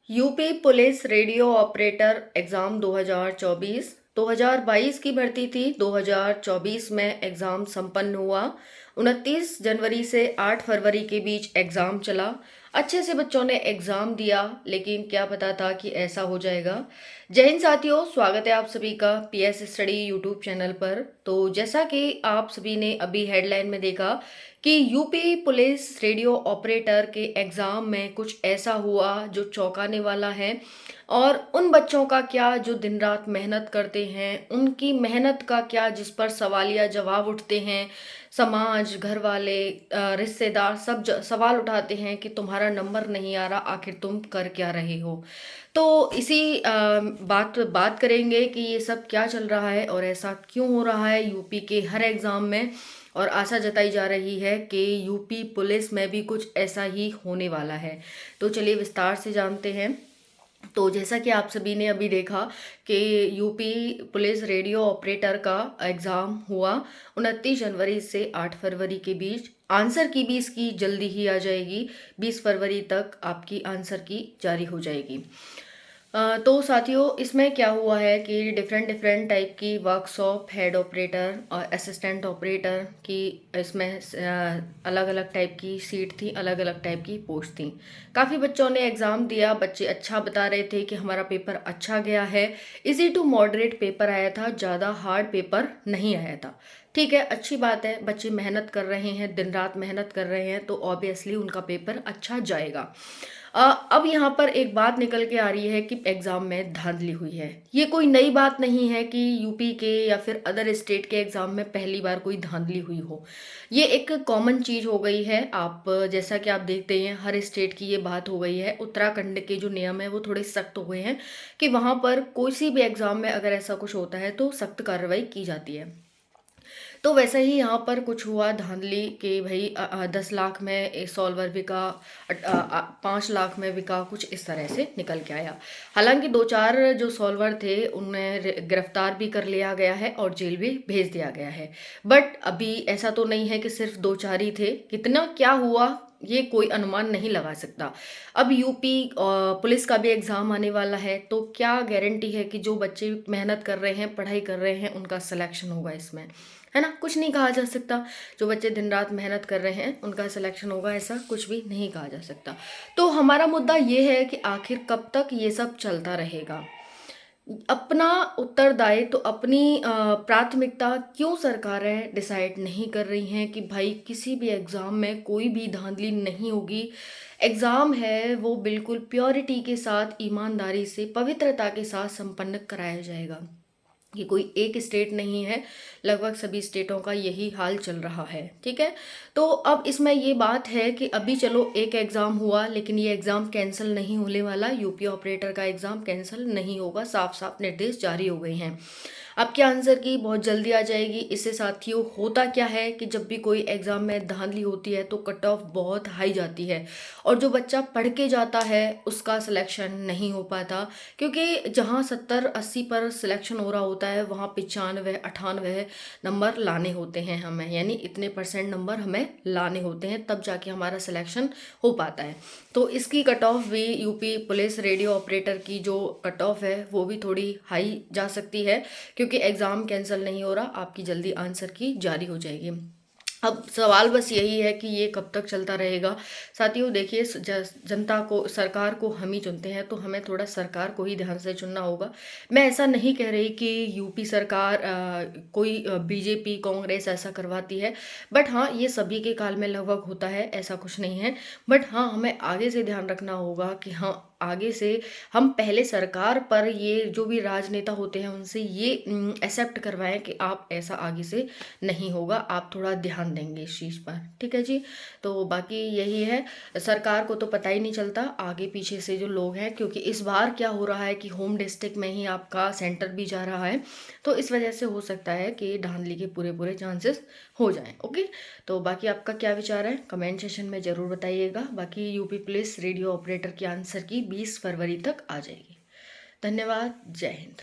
UP police radio operator exam 2024 2022 की भर्ती थी। 2024 में एग्ज़ाम संपन्न हुआ। 29 जनवरी से 8 फरवरी के बीच एग्ज़ाम चला। अच्छे से बच्चों ने एग्ज़ाम दिया, लेकिन क्या पता था कि ऐसा हो जाएगा। जय हिंद साथियों, स्वागत है आप सभी का पीएस स्टडी यूट्यूब चैनल पर। तो जैसा कि आप सभी ने अभी हेडलाइन में देखा कि यूपी पुलिस रेडियो ऑपरेटर के एग्ज़ाम में कुछ ऐसा हुआ जो चौंकाने वाला है। और उन बच्चों का क्या जो दिन रात मेहनत करते हैं, उनकी मेहनत का क्या जिस पर सवालिया जवाब उठते हैं। समाज, घर वाले, रिश्तेदार सब सवाल उठाते हैं कि तुम्हारा नंबर नहीं आ रहा, आखिर तुम कर क्या रहे हो। तो इसी बात करेंगे कि ये सब क्या चल रहा है और ऐसा क्यों हो रहा है यूपी के हर एग्ज़ाम में। और आशा जताई जा रही है कि यूपी पुलिस में भी कुछ ऐसा ही होने वाला है। तो चलिए विस्तार से जानते हैं। तो जैसा कि आप सभी ने अभी देखा कि यूपी पुलिस रेडियो ऑपरेटर का एग्ज़ाम हुआ 29 जनवरी से 8 फरवरी के बीच। आंसर की भी इसकी जल्दी ही आ जाएगी। 20 फरवरी तक आपकी आंसर की जारी हो जाएगी। तो साथियों, इसमें क्या हुआ है कि डिफरेंट डिफरेंट टाइप की वर्कशॉप, हेड ऑपरेटर और असिस्टेंट ऑपरेटर की इसमें अलग अलग टाइप की सीट थी, अलग अलग टाइप की पोस्ट थी। काफ़ी बच्चों ने एग्ज़ाम दिया। बच्चे अच्छा बता रहे थे कि हमारा पेपर अच्छा गया है। इजी टू मॉडरेट पेपर आया था, ज़्यादा हार्ड पेपर नहीं आया था। ठीक है, अच्छी बात है। बच्चे मेहनत कर रहे हैं, दिन रात मेहनत कर रहे हैं, तो ऑब्वियसली उनका पेपर अच्छा जाएगा। अब यहाँ पर एक बात निकल के आ रही है कि एग्ज़ाम में धांधली हुई है। ये कोई नई बात नहीं है कि यूपी के या फिर अदर स्टेट के एग्ज़ाम में पहली बार कोई धांधली हुई हो। ये एक कॉमन चीज़ हो गई है। आप जैसा कि आप देखते हैं, हर स्टेट की ये बात हो गई है। उत्तराखंड के जो नियम है वो थोड़े सख्त हो गए हैं कि वहाँ पर कोई सी भी एग्ज़ाम में अगर ऐसा कुछ होता है तो सख्त कार्रवाई की जाती है। तो वैसे ही यहाँ पर कुछ हुआ धांधली कि भाई 10 लाख में एक सॉल्वर बिका, 5 लाख में बिका, कुछ इस तरह से निकल के आया। हालांकि दो चार जो सॉल्वर थे उन्हें गिरफ्तार भी कर लिया गया है और जेल भी भेज दिया गया है। बट अभी ऐसा तो नहीं है कि सिर्फ दो चार ही थे। कितना क्या हुआ ये कोई अनुमान नहीं लगा सकता। अब यूपी पुलिस का भी एग्ज़ाम आने वाला है, तो क्या गारंटी है कि जो बच्चे मेहनत कर रहे हैं, पढ़ाई कर रहे हैं, उनका सिलेक्शन होगा इसमें, है ना। कुछ नहीं कहा जा सकता। जो बच्चे दिन रात मेहनत कर रहे हैं उनका सिलेक्शन होगा, ऐसा कुछ भी नहीं कहा जा सकता। तो हमारा मुद्दा ये है कि आखिर कब तक ये सब चलता रहेगा। अपना उत्तरदायित्व, अपनी प्राथमिकता क्यों सरकारें डिसाइड नहीं कर रही हैं कि भाई किसी भी एग्ज़ाम में कोई भी धांधली नहीं होगी। एग्ज़ाम है वो बिल्कुल प्योरिटी के साथ, ईमानदारी से, पवित्रता के साथ संपन्न कराया जाएगा। ये कोई एक स्टेट नहीं है, लगभग सभी स्टेटों का यही हाल चल रहा है। ठीक है। तो अब इसमें ये बात है कि अभी चलो एक एग्ज़ाम हुआ, लेकिन ये एग्ज़ाम कैंसिल नहीं होने वाला। यूपी ऑपरेटर का एग्ज़ाम कैंसिल नहीं होगा, साफ साफ निर्देश जारी हो गए हैं। आपके आंसर की बहुत जल्दी आ जाएगी। इससे साथियों होता क्या है कि जब भी कोई एग्ज़ाम में धांधली होती है तो कट ऑफ बहुत हाई जाती है, और जो बच्चा पढ़ के जाता है उसका सिलेक्शन नहीं हो पाता। क्योंकि जहाँ 70-80 पर सिलेक्शन हो रहा होता है, वहाँ 95-98 नंबर लाने होते हैं हमें, यानी इतने परसेंट नंबर हमें लाने होते हैं, तब जाके हमारा सिलेक्शन हो पाता है। तो इसकी कट ऑफ भी यूपी पुलिस रेडियो ऑपरेटर की जो कट ऑफ है वो भी थोड़ी हाई जा सकती है, क्योंकि एग्ज़ाम कैंसिल नहीं हो रहा, आपकी जल्दी आंसर की जारी हो जाएगी। अब सवाल बस यही है कि ये कब तक चलता रहेगा। साथियों देखिए, जनता को, सरकार को हम ही चुनते हैं, तो हमें थोड़ा सरकार को ही ध्यान से चुनना होगा। मैं ऐसा नहीं कह रही कि यूपी सरकार कोई बीजेपी कांग्रेस ऐसा करवाती है। बट हाँ, ये सभी के काल में लगभग होता है, ऐसा कुछ नहीं है। बट हाँ, हमें आगे से ध्यान रखना होगा कि हाँ, आगे से हम पहले सरकार पर, ये जो भी राजनेता होते हैं उनसे ये एक्सेप्ट करवाएं कि आप ऐसा आगे से नहीं होगा, आप थोड़ा ध्यान देंगे इस चीज़ पर। ठीक है जी। तो बाकी यही है, सरकार को तो पता ही नहीं चलता आगे पीछे से जो लोग हैं, क्योंकि इस बार क्या हो रहा है कि होम डिस्ट्रिक्ट में ही आपका सेंटर भी जा रहा है, तो इस वजह से हो सकता है कि धांधली के पूरे पूरे चांसेस हो जाएं। ओके। तो बाकी आपका क्या विचार है कमेंट सेशन में ज़रूर बताइएगा। बाकी यूपी पुलिस रेडियो ऑपरेटर की आंसर की 20 फरवरी तक आ जाएगी। धन्यवाद। जय हिंद।